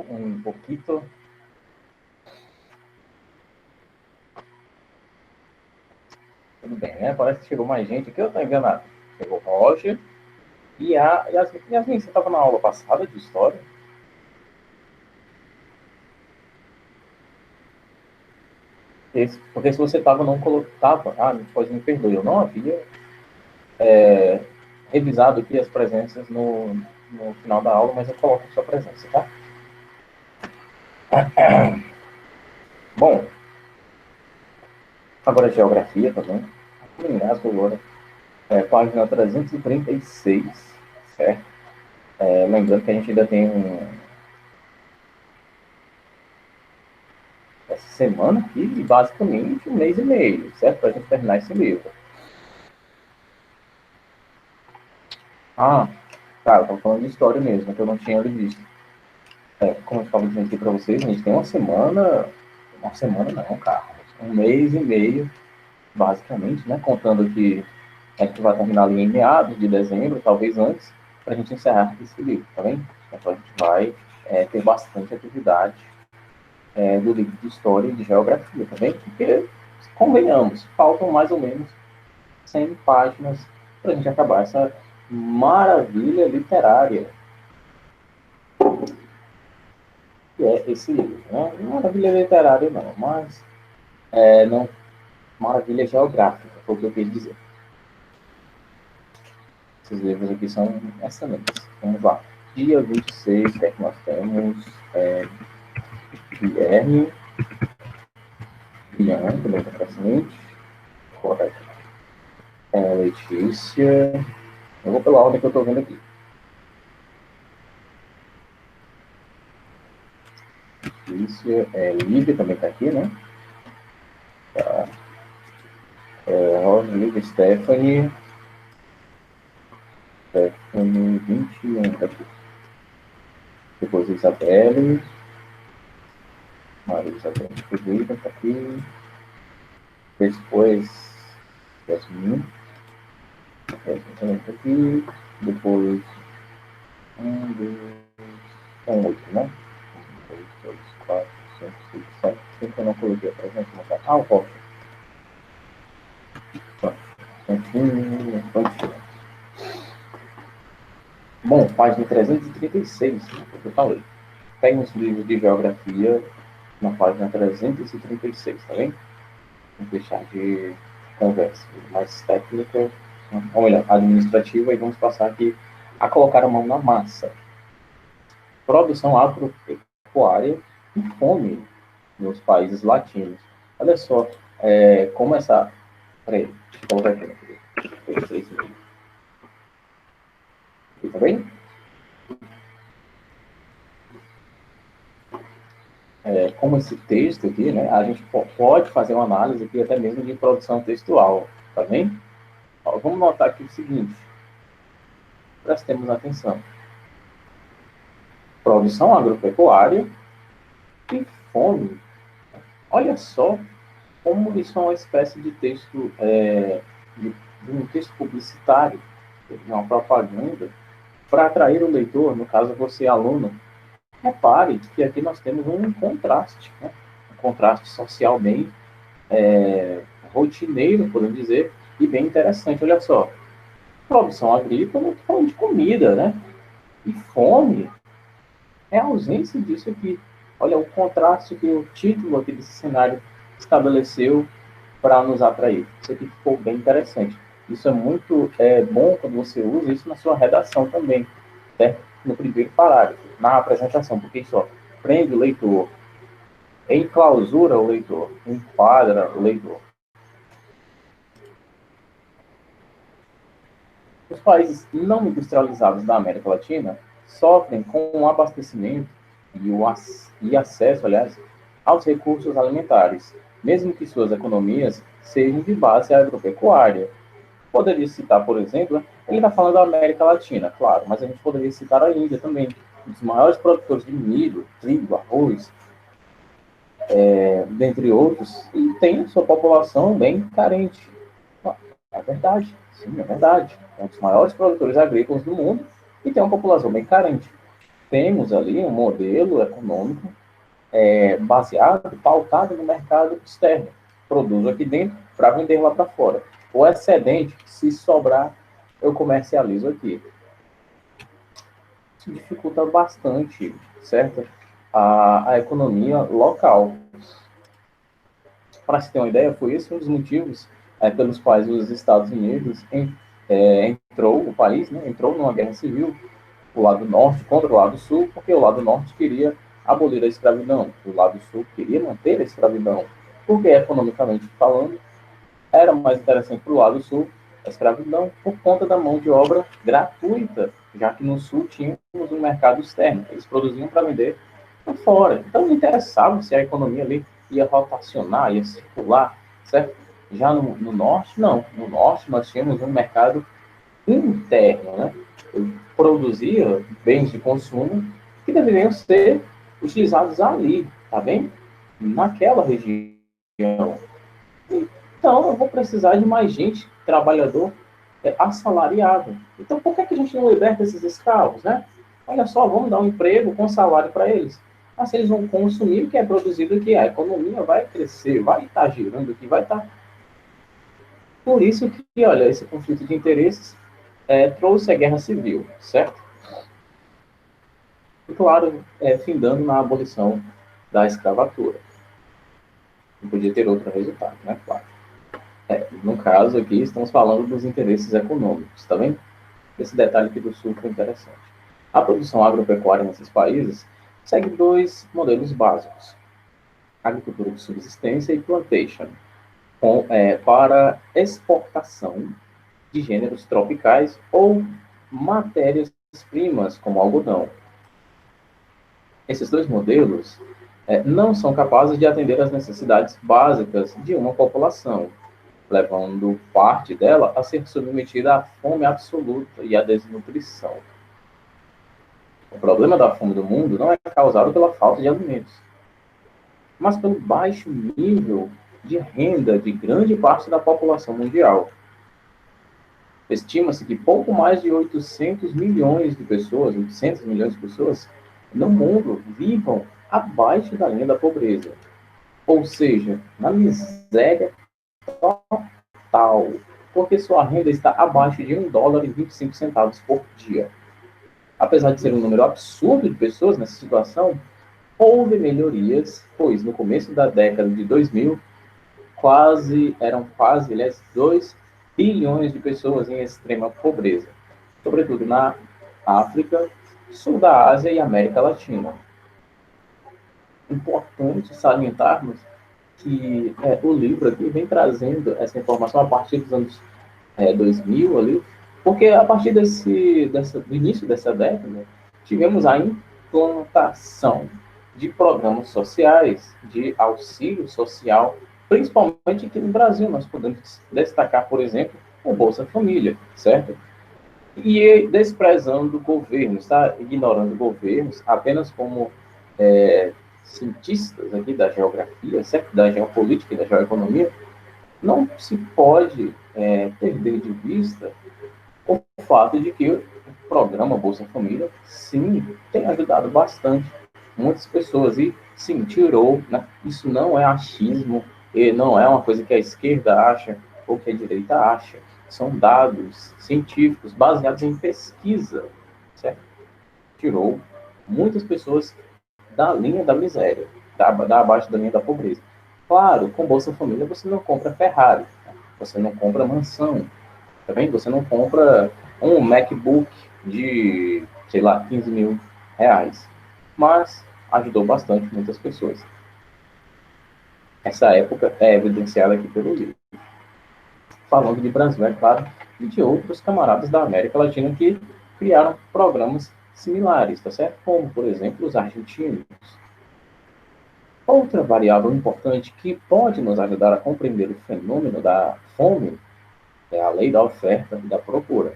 un poquito. Tudo bem, né? Parece que chegou mais gente aqui, eu estou enganado. Chegou o Roger e a Yasmin. Yasmin, você estava na aula passada de história? Porque se você estava, não colocava. Ah, depois me perdoe, eu não havia revisado aqui as presenças no final da aula, mas eu coloco a sua presença, tá? Bom, agora geografia também. Engasgo agora. Página 336, certo? Lembrando que a gente ainda tem essa semana aqui, basicamente, 1 mês e meio, certo? Para a gente terminar esse livro. Ah, tá, eu estava falando de história mesmo, que eu não tinha visto. Como eu estava dizendo aqui para vocês, a gente tem uma semana não, cara, 1 mês e meio, basicamente, né? Contando que a gente vai terminar ali em meados de dezembro, talvez antes, para a gente encerrar esse livro, tá bem? Então a gente vai ter bastante atividade do livro de história e de geografia, tá bem? Porque, convenhamos, faltam mais ou menos 100 páginas para a gente acabar essa maravilha literária que é esse livro, né? Maravilha literária não, mas não, maravilha geográfica, foi o que eu quis dizer. Esses livros aqui são excelentes. Vamos lá. Dia 26, que é que nós temos? Guilherme, também está presente. Correto. Letícia. Eu vou pela ordem que eu estou vendo aqui. Letícia, Lívia também está aqui, né? Tá. Rodrigo, Stephanie 21 está aqui. Depois Isabelle. Maria Isabelle Figueiredo está aqui. Depois Yasmin. Também está aqui. Depois são 8, né? 1, 2, 3, 4, 5, 6, 7. Sempre eu não coloquei para a gente mostrar. Ah, o Rocha. Continua. Bom, página 336, que eu falei. Tem os livros de geografia na página 336, tá bem? Vamos deixar de conversa mais técnica, ou melhor, administrativa, e vamos passar aqui a colocar a mão na massa. Produção agropecuária e fome nos países latinos. Olha só, como essa... Peraí, deixa eu colocar aqui. Tá bem? Como esse texto aqui, né, a gente pode fazer uma análise aqui até mesmo de produção textual, tá bem? Ó, vamos notar aqui o seguinte, prestemos atenção. Produção agropecuária e fome. Olha só como isso é uma espécie de texto, de um texto publicitário, de uma propaganda, para atrair o leitor, no caso você, aluno. Repare que aqui nós temos um contraste, né? Um contraste social bem rotineiro, podemos dizer, e bem interessante. Olha só, produção agrícola, falando de comida, né? E fome é a ausência disso aqui. Olha o contraste que o título aqui desse cenário estabeleceu para nos atrair. Isso aqui ficou bem interessante. Isso é muito bom quando você usa isso na sua redação também, né? No primeiro parágrafo, na apresentação, porque isso prende o leitor, enclausura o leitor, enquadra o leitor. Os países não industrializados da América Latina sofrem com o abastecimento e acesso, aliás, aos recursos alimentares, mesmo que suas economias sejam de base agropecuária. Poderia citar, por exemplo, ele está falando da América Latina, claro, mas a gente poderia citar a Índia também, um dos maiores produtores de milho, trigo, arroz, dentre outros, e tem sua população bem carente. É verdade, sim, é verdade. É um dos maiores produtores agrícolas do mundo e tem uma população bem carente. temos ali um modelo econômico baseado, pautado no mercado externo. Produzo aqui dentro para vender lá para fora. O excedente, se sobrar, eu comercializo aqui. Isso dificulta bastante, certo? A economia local. Para se ter uma ideia, foi esse um dos motivos pelos quais os Estados Unidos o país, né, entrou numa guerra civil, o lado norte contra o lado sul, porque o lado norte queria abolir a escravidão, o lado sul queria manter a escravidão, porque economicamente falando, era mais interessante para o lado sul a escravidão por conta da mão de obra gratuita, já que no sul tínhamos um mercado externo, eles produziam para vender para fora. Então não interessava se a economia ali ia rotacionar, ia circular, certo? Já no norte, não. No norte nós tínhamos um mercado interno, né? Eu produzia bens de consumo que deveriam ser utilizados ali, tá bem? Naquela região. Então, eu vou precisar de mais gente, trabalhador assalariado. Então, por que a gente não liberta esses escravos, né? Olha só, vamos dar um emprego com salário para eles. Mas se eles vão consumir o que é produzido aqui, a economia vai crescer, vai estar girando aqui, vai estar. Por isso que, olha, esse conflito de interesses trouxe a guerra civil, certo? E, claro, findando na abolição da escravatura. Não podia ter outro resultado, né? Claro. No caso aqui, estamos falando dos interesses econômicos, tá vendo? Esse detalhe aqui do Sul foi interessante. A produção agropecuária nesses países segue dois modelos básicos: agricultura de subsistência e plantation, para exportação de gêneros tropicais ou matérias-primas, como algodão. Esses dois modelos não são capazes de atender às necessidades básicas de uma população, levando parte dela a ser submetida à fome absoluta e à desnutrição. O problema da fome do mundo não é causado pela falta de alimentos, mas pelo baixo nível de renda de grande parte da população mundial. Estima-se que pouco mais de 800 milhões de pessoas, 800 milhões de pessoas, no mundo vivam abaixo da linha da pobreza, ou seja, na miséria total, porque sua renda está abaixo de $1,25 por dia. Apesar de ser um número absurdo de pessoas nessa situação, houve melhorias, pois no começo da década de 2000, eram quase 2 bilhões de pessoas em extrema pobreza, sobretudo na África, Sul da Ásia e América Latina. Importante salientarmos que o livro aqui vem trazendo essa informação a partir dos anos 2000 ali, porque a partir do início dessa década, tivemos a implantação de programas sociais, de auxílio social, principalmente aqui no Brasil. Nós podemos destacar, por exemplo, o Bolsa Família, certo? E desprezando governos, tá? Ignorando governos apenas como cientistas aqui da geografia, certo? Da geopolítica e da geoeconomia, não se pode perder de vista o fato de que o programa Bolsa Família, sim, tem ajudado bastante muitas pessoas. E, sim, tirou, né? Isso não é achismo, e não é uma coisa que a esquerda acha ou que a direita acha. São dados científicos baseados em pesquisa, certo? Tirou muitas pessoas da linha da miséria, da abaixo da linha da pobreza. Claro, com Bolsa Família você não compra Ferrari, você não compra mansão, tá vendo? Você não compra um MacBook de, sei lá, 15 mil reais. Mas ajudou bastante muitas pessoas. Essa época é evidenciada aqui pelo livro. Falando de Brasil, é claro, e de outros camaradas da América Latina que criaram programas similares, tá certo? Como, por exemplo, os argentinos. Outra variável importante que pode nos ajudar a compreender o fenômeno da fome é a lei da oferta e da procura.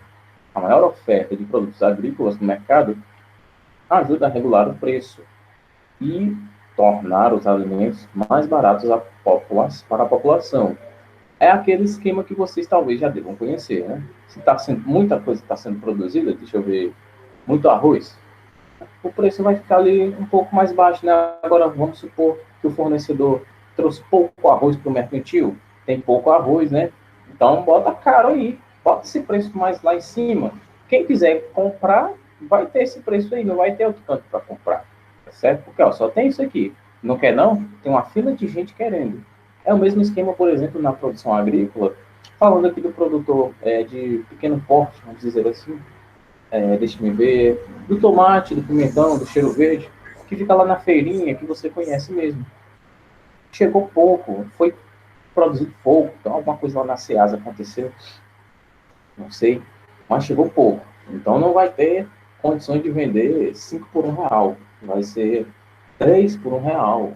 A maior oferta de produtos agrícolas no mercado ajuda a regular o preço e tornar os alimentos mais baratos para a população. É aquele esquema que vocês talvez já devam conhecer, né? Se muita coisa está sendo produzida, deixa eu ver, muito arroz, o preço vai ficar ali um pouco mais baixo, né? Agora, vamos supor que o fornecedor trouxe pouco arroz para o mercantil, tem pouco arroz, né? Então, bota caro aí, bota esse preço mais lá em cima. Quem quiser comprar, vai ter esse preço aí, não vai ter outro canto para comprar, tá certo? Porque, ó, só tem isso aqui. Não quer não? Tem uma fila de gente querendo. É o mesmo esquema, por exemplo, na produção agrícola, falando aqui do produtor de pequeno porte, vamos dizer assim, deixa-me ver, do tomate, do pimentão, do cheiro verde, que fica lá na feirinha, que você conhece mesmo. Chegou pouco, foi produzido pouco, então alguma coisa lá na Ceasa aconteceu, não sei, mas chegou pouco. Então não vai ter condições de vender 5 por R$ 1, vai ser 3 por R$ 1.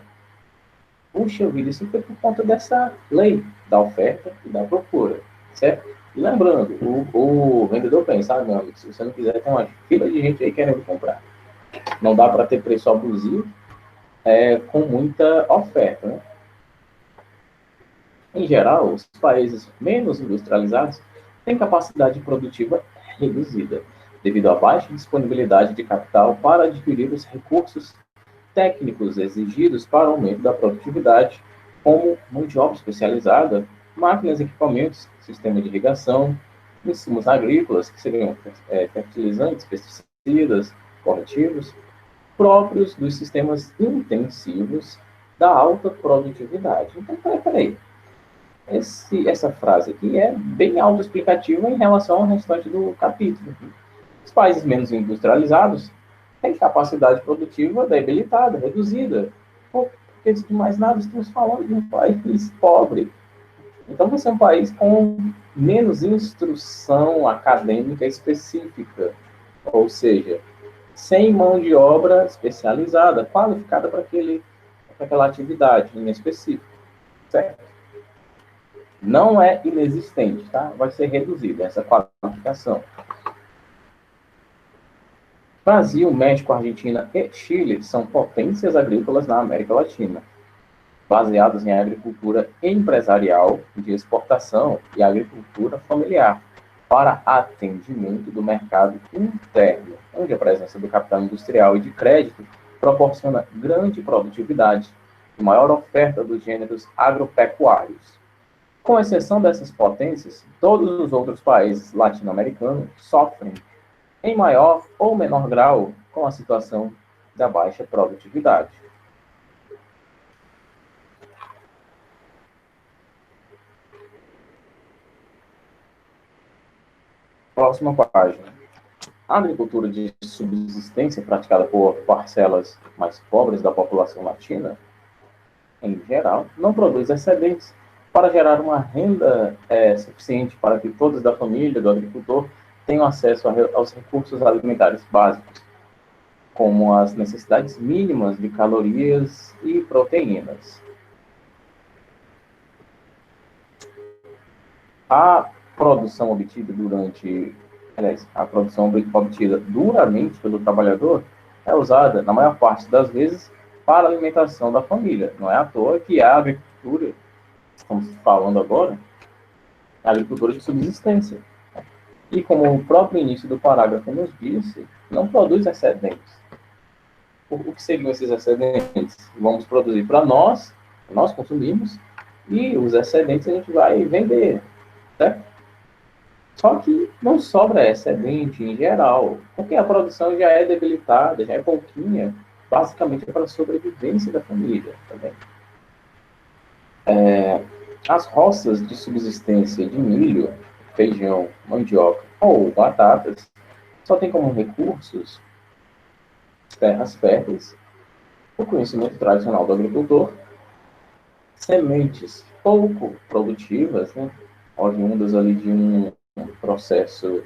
Puxa vida, isso foi por conta dessa lei da oferta e da procura, certo? E lembrando, o vendedor pensa, ah, meu amigo, se você não quiser, tem uma fila de gente aí querendo comprar. Não dá para ter preço abusivo com muita oferta, né? Em geral, os países menos industrializados têm capacidade produtiva reduzida, devido à baixa disponibilidade de capital para adquirir os recursos técnicos exigidos para o aumento da produtividade, como mão de obra especializada, máquinas, equipamentos, sistema de irrigação, insumos agrícolas, que seriam fertilizantes, pesticidas, corretivos, próprios dos sistemas intensivos da alta produtividade. Então, peraí. Essa frase aqui é bem autoexplicativa em relação ao restante do capítulo. Os países menos industrializados têm capacidade produtiva debilitada, reduzida. Porque, antes de mais nada, estamos falando de um país pobre. Então, vai ser um país com menos instrução acadêmica específica. Ou seja, sem mão de obra especializada, qualificada para aquela atividade em específico. Certo? Não é inexistente, tá? Vai ser reduzida essa qualificação. Brasil, México, Argentina e Chile são potências agrícolas na América Latina, baseadas em agricultura empresarial de exportação e agricultura familiar, para atendimento do mercado interno, onde a presença do capital industrial e de crédito proporciona grande produtividade e maior oferta dos gêneros agropecuários. Com exceção dessas potências, todos os outros países latino-americanos sofrem, em maior ou menor grau, com a situação da baixa produtividade. Próxima página. A agricultura de subsistência praticada por parcelas mais pobres da população latina, em geral, não produz excedentes para gerar uma renda suficiente para que todos da família do agricultor tenham acesso aos recursos alimentares básicos, como as necessidades mínimas de calorias e proteínas. A produção obtida duramente pelo trabalhador é usada, na maior parte das vezes, para a alimentação da família. Não é à toa que a agricultura, estamos falando agora, é a agricultura de subsistência. E como o próprio início do parágrafo nos disse, não produz excedentes. O que seriam esses excedentes? Vamos produzir para nós consumimos, e os excedentes a gente vai vender, certo? Só que não sobra excedente em geral, porque a produção já é debilitada, já é pouquinha, basicamente para a sobrevivência da família também. As roças de subsistência de milho, feijão, mandioca ou batatas só tem como recursos terras férteis, o conhecimento tradicional do agricultor, sementes pouco produtivas, né, oriundas ali de um processo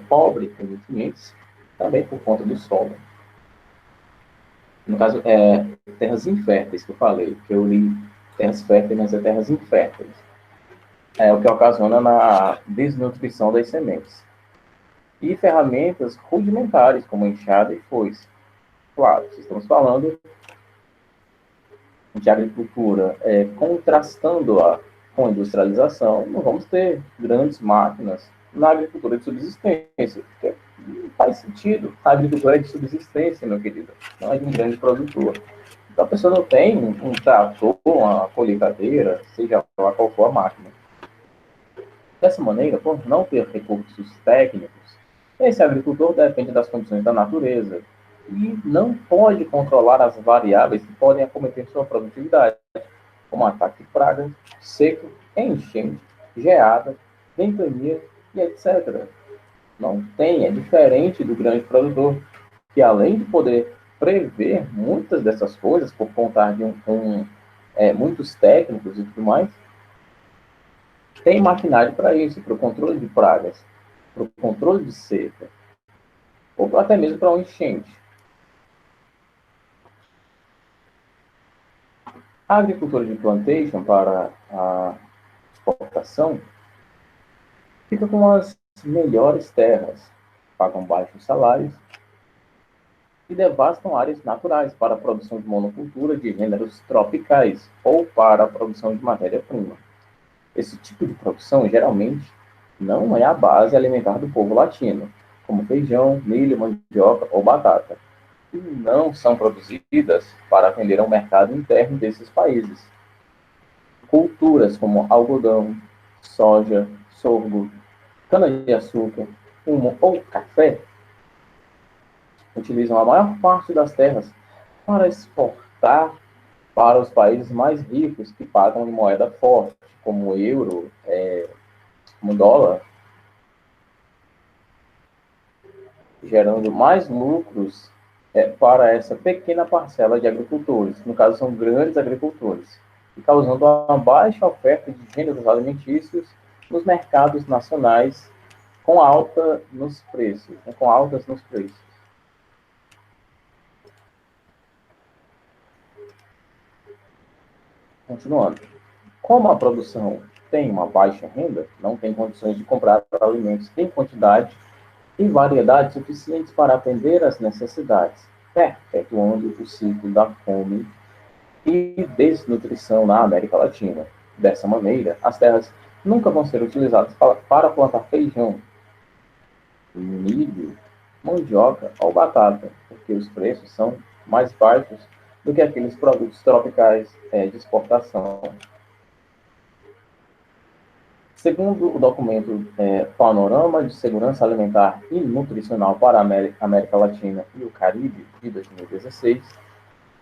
pobre em nutrientes, também por conta do solo. No caso, terras inférteis que eu falei, que eu li terras férteis, mas é terras inférteis. É o que ocasiona na desnutrição das sementes. E ferramentas rudimentares, como enxada e foice. Claro, se estamos falando de agricultura contrastando-a com a industrialização, não vamos ter grandes máquinas na agricultura de subsistência, porque Não faz sentido. A agricultura é de subsistência, meu querido, não é de um grande produtor. Então a pessoa não tem um trator, uma colheitadeira, seja lá qual for a máquina. Dessa maneira, por não ter recursos técnicos, esse agricultor depende das condições da natureza e não pode controlar as variáveis que podem acometer sua produtividade, como ataque de pragas, seca, enchente, geada, ventania e etc. Não tem, é diferente do grande produtor, que além de poder prever muitas dessas coisas por contar de muitos técnicos e tudo mais, tem maquinário para isso, para o controle de pragas, para o controle de seca, ou até mesmo para um enchente. A agricultura de plantation para a exportação fica com as melhores terras, pagam baixos salários e devastam áreas naturais para a produção de monocultura de gêneros tropicais ou para a produção de matéria-prima. Esse tipo de produção geralmente não é a base alimentar do povo latino, como feijão, milho, mandioca ou batata, e não são produzidas para atender ao mercado interno desses países. Culturas como algodão, soja, sorgo, cana-de-açúcar, fumo ou café utilizam a maior parte das terras para exportar para os países mais ricos que pagam em moeda forte, como o euro, como o dólar, gerando mais lucros para essa pequena parcela de agricultores, no caso são grandes agricultores, e causando uma baixa oferta de gêneros alimentícios nos mercados nacionais com alta nos preços, com altas nos preços. Continuando. Como a produção tem uma baixa renda, não tem condições de comprar alimentos em quantidade e variedade suficientes para atender às necessidades, perpetuando o ciclo da fome e desnutrição na América Latina. Dessa maneira, as terras nunca vão ser utilizadas para plantar feijão, milho, mandioca ou batata, porque os preços são mais baixos do que aqueles produtos tropicais de exportação. Segundo o documento Panorama de Segurança Alimentar e Nutricional para a América Latina e o Caribe, de 2016,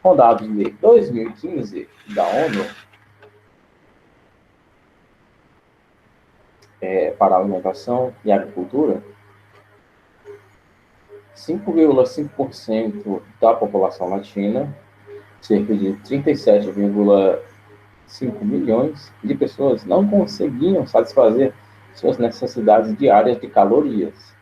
com dados de 2015 da ONU, para a alimentação e agricultura, 5,5% da população latina, cerca de 37,5 milhões de pessoas, não conseguiam satisfazer suas necessidades diárias de calorias.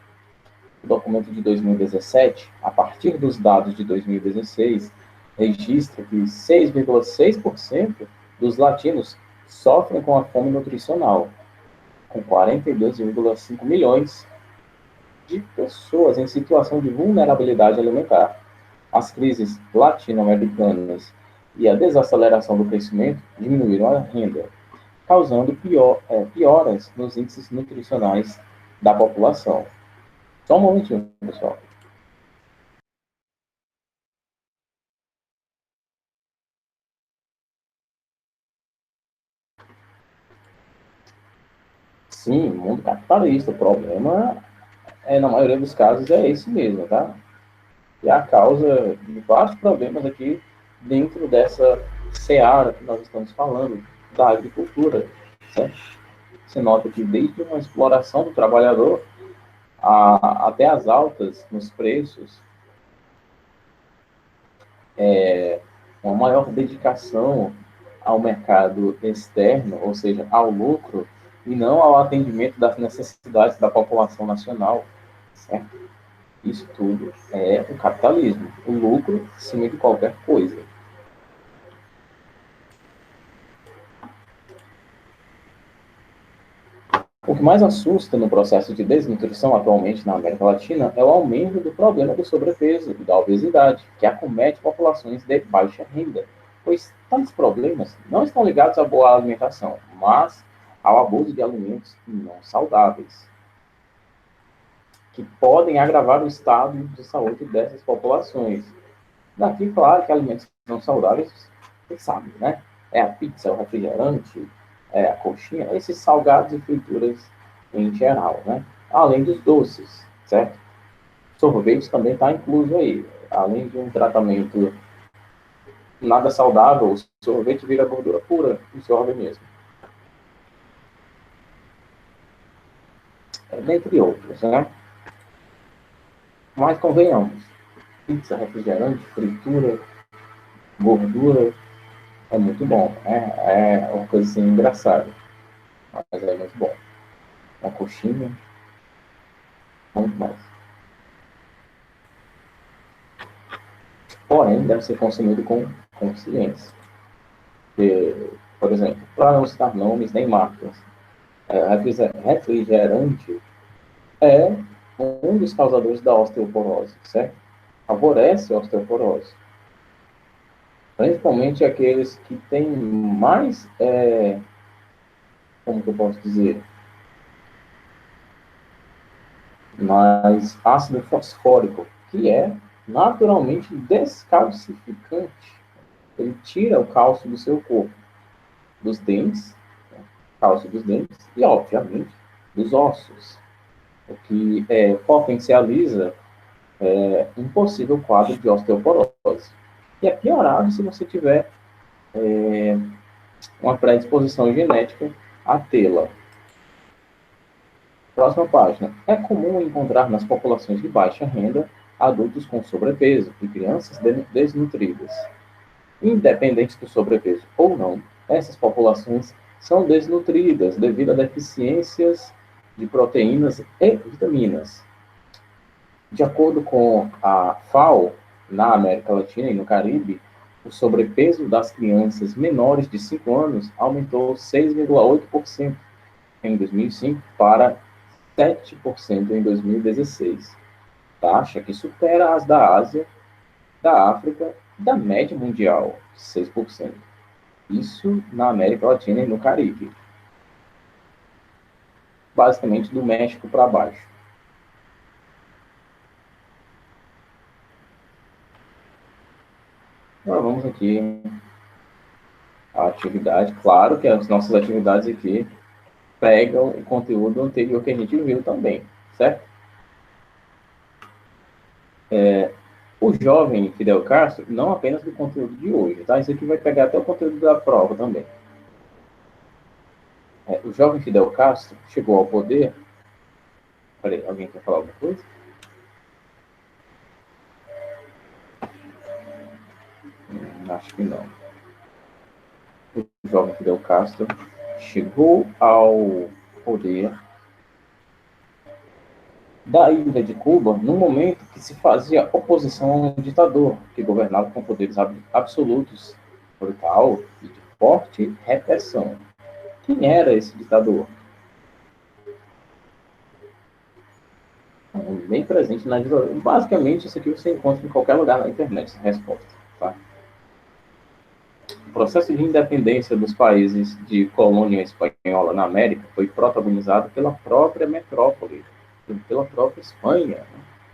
O documento de 2017, a partir dos dados de 2016, registra que 6,6% dos latinos sofrem com a fome nutricional, com 42,5 milhões de pessoas em situação de vulnerabilidade alimentar. As crises latino-americanas e a desaceleração do crescimento diminuíram a renda, causando pioras nos índices nutricionais da população. Só um momentinho, pessoal. Sim, mundo capitalista. O problema, na maioria dos casos, é esse mesmo, tá? E a causa de vários problemas aqui dentro dessa seara que nós estamos falando, da agricultura, certo? Você nota que desde uma exploração do trabalhador até as altas nos preços, uma maior dedicação ao mercado externo, ou seja, ao lucro, e não ao atendimento das necessidades da população nacional, certo? Isso tudo é o capitalismo, o lucro acima de qualquer coisa. O que mais assusta no processo de desnutrição atualmente na América Latina é o aumento do problema do sobrepeso e da obesidade, que acomete populações de baixa renda, pois tais problemas não estão ligados à boa alimentação, mas ao abuso de alimentos não saudáveis, que podem agravar o estado de saúde dessas populações. Daqui, claro, que alimentos não saudáveis, você sabe, né? É a pizza, o refrigerante, é a coxinha, esses salgados e frituras em geral, né? Além dos doces, certo? Sorvete também está incluso aí. Além de um tratamento nada saudável, o sorvete vira gordura pura no seu organismo. Dentre outros, né? Mas convenhamos, pizza, refrigerante, fritura, gordura, é muito bom. Né? É uma coisa assim engraçada, mas é muito bom. Uma coxinha, muito mais. Porém, deve ser consumido com consciência. Porque, por exemplo, para não citar nomes nem marcas, refrigerante é um dos causadores da osteoporose, certo? Favorece a osteoporose. Principalmente aqueles que têm mais, como que eu posso dizer, mais ácido fosfórico, que é naturalmente descalcificante. Ele tira o cálcio do seu corpo, dos dentes, né? Cálcio dos dentes e, obviamente, dos ossos, o que potencializa um possível quadro de osteoporose. E é piorado se você tiver uma predisposição genética a tê-la. Próxima página. É comum encontrar nas populações de baixa renda adultos com sobrepeso e crianças desnutridas. Independente do sobrepeso ou não, essas populações são desnutridas devido a deficiências de proteínas e vitaminas. De acordo com a FAO, na América Latina e no Caribe, o sobrepeso das crianças menores de 5 anos aumentou 6,8% em 2005 para 7% em 2016, taxa que supera as da Ásia, da África e da média mundial, de 6%. Isso na América Latina e no Caribe. Basicamente do México para baixo. Agora vamos aqui a atividade. Claro que as nossas atividades aqui pegam o conteúdo anterior que a gente viu também, certo? O jovem Fidel Castro, não apenas do conteúdo de hoje, tá? Isso aqui vai pegar até o conteúdo da prova também. O jovem Fidel Castro chegou ao poder. Peraí, alguém quer falar alguma coisa? Acho que não. O jovem Fidel Castro chegou ao poder da ilha de Cuba no momento que se fazia oposição a um ditador que governava com poderes absolutos, brutal e de forte repressão. Quem era esse ditador? Bem presente na ditadura. Basicamente, isso aqui você encontra em qualquer lugar na internet, essa resposta. Tá? O processo de independência dos países de colônia espanhola na América foi protagonizado pela própria metrópole, pela própria Espanha, né,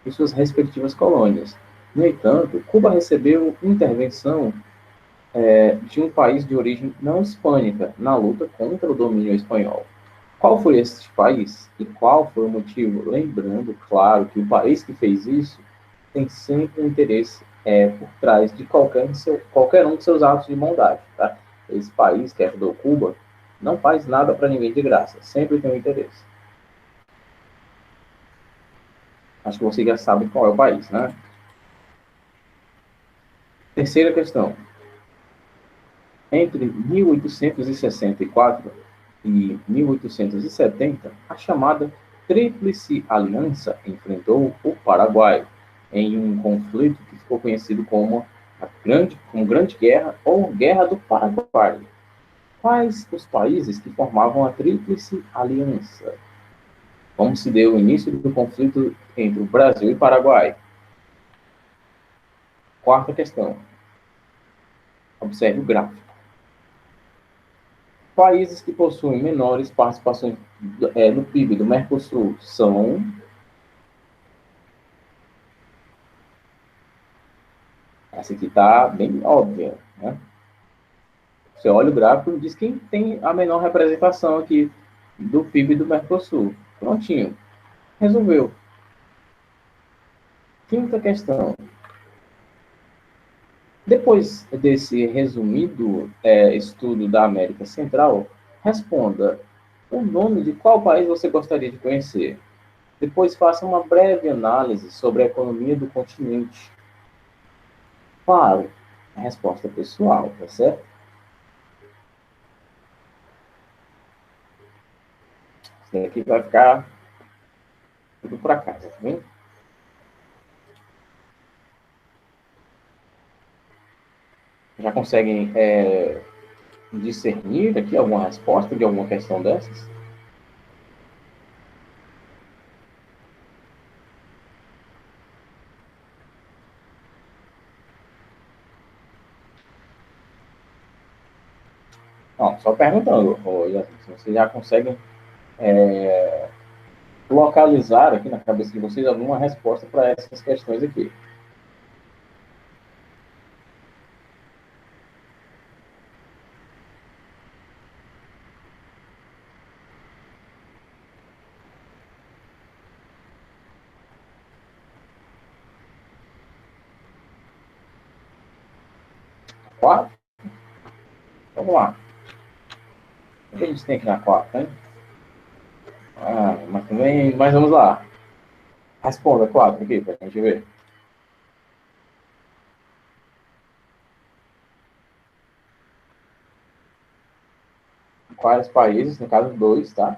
e suas respectivas colônias. No entanto, Cuba recebeu intervenção de um país de origem não hispânica na luta contra o domínio espanhol. Qual foi esse país e qual foi o motivo? Lembrando, claro, que o país que fez isso tem sempre um interesse por trás de qualquer um de seus atos de bondade. Tá? Esse país que ajudou Cuba não faz nada para ninguém de graça, sempre tem um interesse. Acho que você já sabe qual é o país, né? Terceira questão. Entre 1864 e 1870, a chamada Tríplice Aliança enfrentou o Paraguai em um conflito que ficou conhecido como Grande Guerra ou Guerra do Paraguai. Quais os países que formavam a Tríplice Aliança? Como se deu o início do conflito entre o Brasil e o Paraguai? Quarta questão. Observe o gráfico. Países que possuem menores participações no PIB do Mercosul são Essa aqui está bem óbvia, né? Você olha o gráfico e diz quem tem a menor representação aqui do PIB do Mercosul. Prontinho. Resolveu. Quinta questão. Depois desse resumido estudo da América Central, responda o nome de qual país você gostaria de conhecer. Depois faça uma breve análise sobre a economia do continente. Claro, a resposta pessoal, tá certo? Isso daqui vai ficar tudo para casa, tá vendo? Já conseguem discernir aqui alguma resposta de alguma questão dessas? Não, só perguntando, se vocês já conseguem localizar aqui na cabeça de vocês alguma resposta para essas questões aqui. Quatro? Vamos lá. O que a gente tem aqui na quatro, hein? Mas também. Mas vamos lá. Responda quatro aqui para a gente ver. Quais países, no caso dois, tá?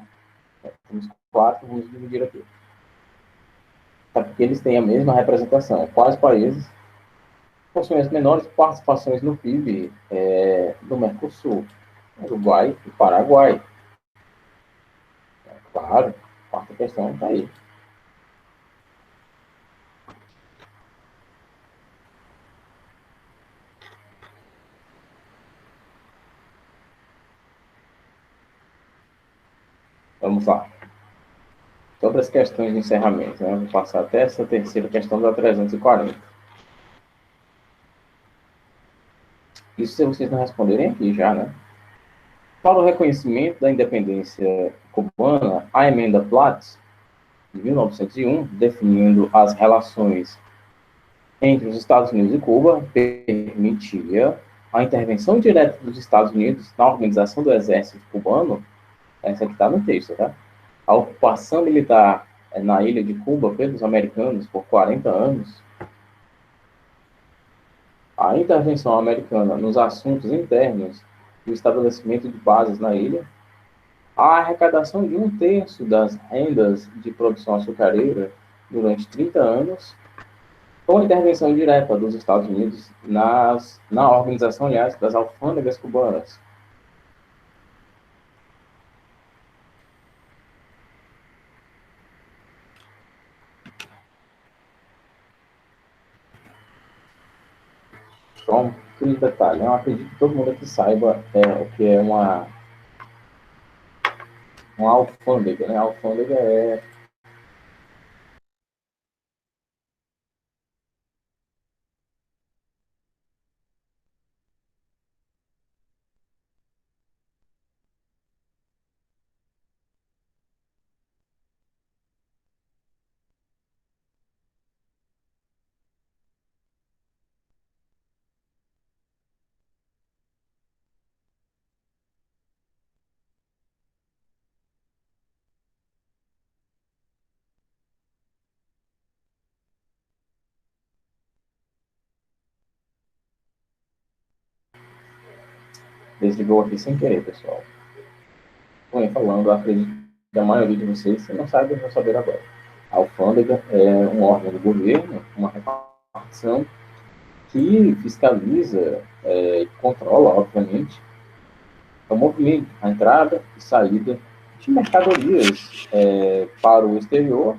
Temos quatro, vamos dividir aqui. Tá? Porque eles têm a mesma representação. Quais países possuem as menores participações no PIB do Mercosul? Uruguai e Paraguai. Claro, quarta questão está aí. Vamos lá. Sobre as questões de encerramento, né? Vou passar até essa terceira questão da 340. Isso se vocês não responderem aqui já, né? Para o reconhecimento da independência cubana, a emenda Platt, de 1901, definindo as relações entre os Estados Unidos e Cuba, permitia a intervenção direta dos Estados Unidos na organização do exército cubano. Essa aqui está no texto, tá? A ocupação militar na ilha de Cuba pelos americanos por 40 anos, a intervenção americana nos assuntos internos e o estabelecimento de bases na ilha, a arrecadação de 1/3 das rendas de produção açucareira durante 30 anos, com a intervenção direta dos Estados Unidos na organização, aliás, das alfândegas cubanas. Só um detalhe, eu acredito que todo mundo aqui saiba o que é uma alfândega, né? A alfândega é desligou aqui sem querer, pessoal. Bom, falando, acredito que a maioria de vocês, se não sabe, vão saber agora. A alfândega é um órgão do governo, uma repartição que fiscaliza e controla, obviamente, o movimento, a entrada e saída de mercadorias para o exterior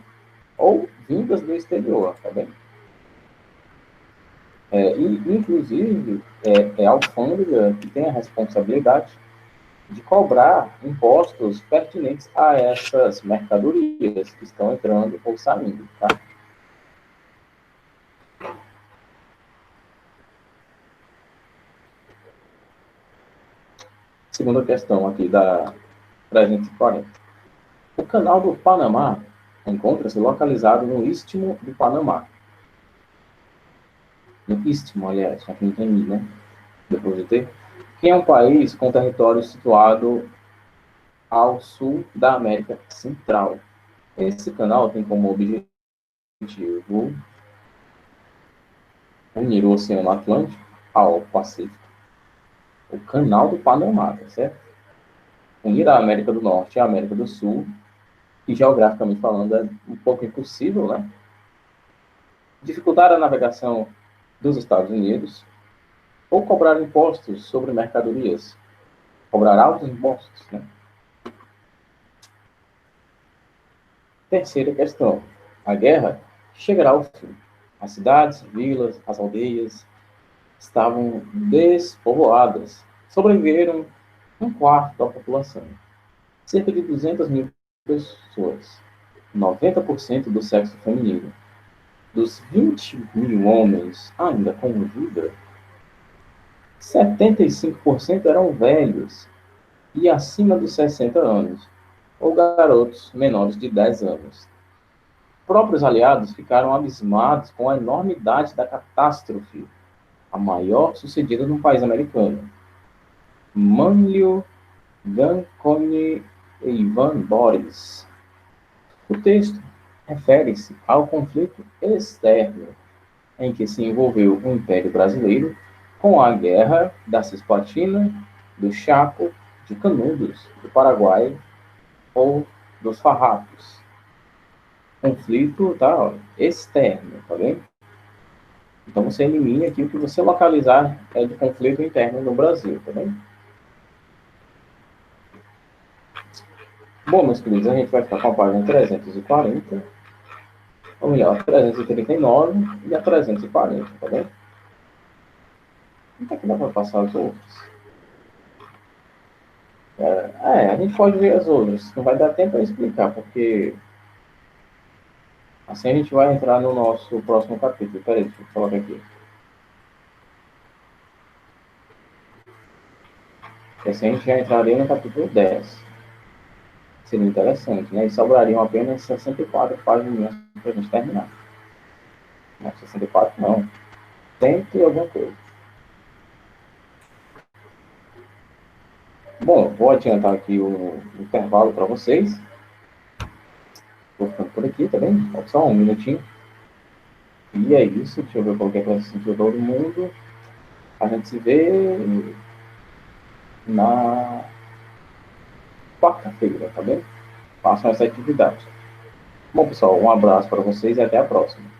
ou vindas do exterior, tá bem? Inclusive, a alfândega que tem a responsabilidade de cobrar impostos pertinentes a essas mercadorias que estão entrando ou saindo, tá? Segunda questão aqui da 340. O Canal do Panamá encontra-se localizado no Istmo do Panamá. No Istmo, aliás, aqui não tem I, né? Depois de ter. Que é um país com território situado ao sul da América Central. Esse canal tem como objetivo unir o Oceano Atlântico ao Pacífico. O Canal do Panamá, tá certo? Unir a América do Norte e a América do Sul, que geograficamente falando é um pouco impossível, né? Dificultar a navegação dos Estados Unidos ou cobrar impostos sobre mercadorias. Cobrar altos impostos, né? Terceira questão. A guerra chegará ao fim. As cidades, vilas, as aldeias estavam despovoadas. Sobreviveram um quarto da população. Cerca de 200 mil pessoas. 90% do sexo feminino. Dos 20 mil homens ainda com vida, 75% eram velhos e acima dos 60 anos, ou garotos menores de 10 anos. Próprios aliados ficaram abismados com a enormidade da catástrofe, a maior sucedida no país americano. Manlio Ganconi e Ivan Boris. O texto refere-se ao conflito externo em que se envolveu o Império Brasileiro com a Guerra da Cisplatina, do Chaco, de Canudos, do Paraguai ou dos Farrapos. Conflito tá, externo, tá bem? Então você elimina aqui o que você localizar de conflito interno no Brasil, tá bem? Bom, meus queridos, a gente vai ficar com a página 340, ou melhor, 339 e a 340, tá bem? Então aqui dá para passar as outras. A gente pode ver as outras. Não vai dar tempo para explicar, porque assim a gente vai entrar no nosso próximo capítulo. Peraí, deixa eu colocar aqui. E assim a gente já entraria no capítulo 10. Seria interessante, né? E sobrariam apenas 64 páginas para a gente terminar. Não, 64 não. 100 e alguma coisa. Bom, vou adiantar aqui o intervalo para vocês. Vou ficando por aqui, tá bem? Só um minutinho. E é isso. Deixa eu ver qual que é que sentiu todo mundo. A gente se vê na quarta-feira, tá bem? Façam essa atividade. Bom, pessoal, um abraço para vocês e até a próxima.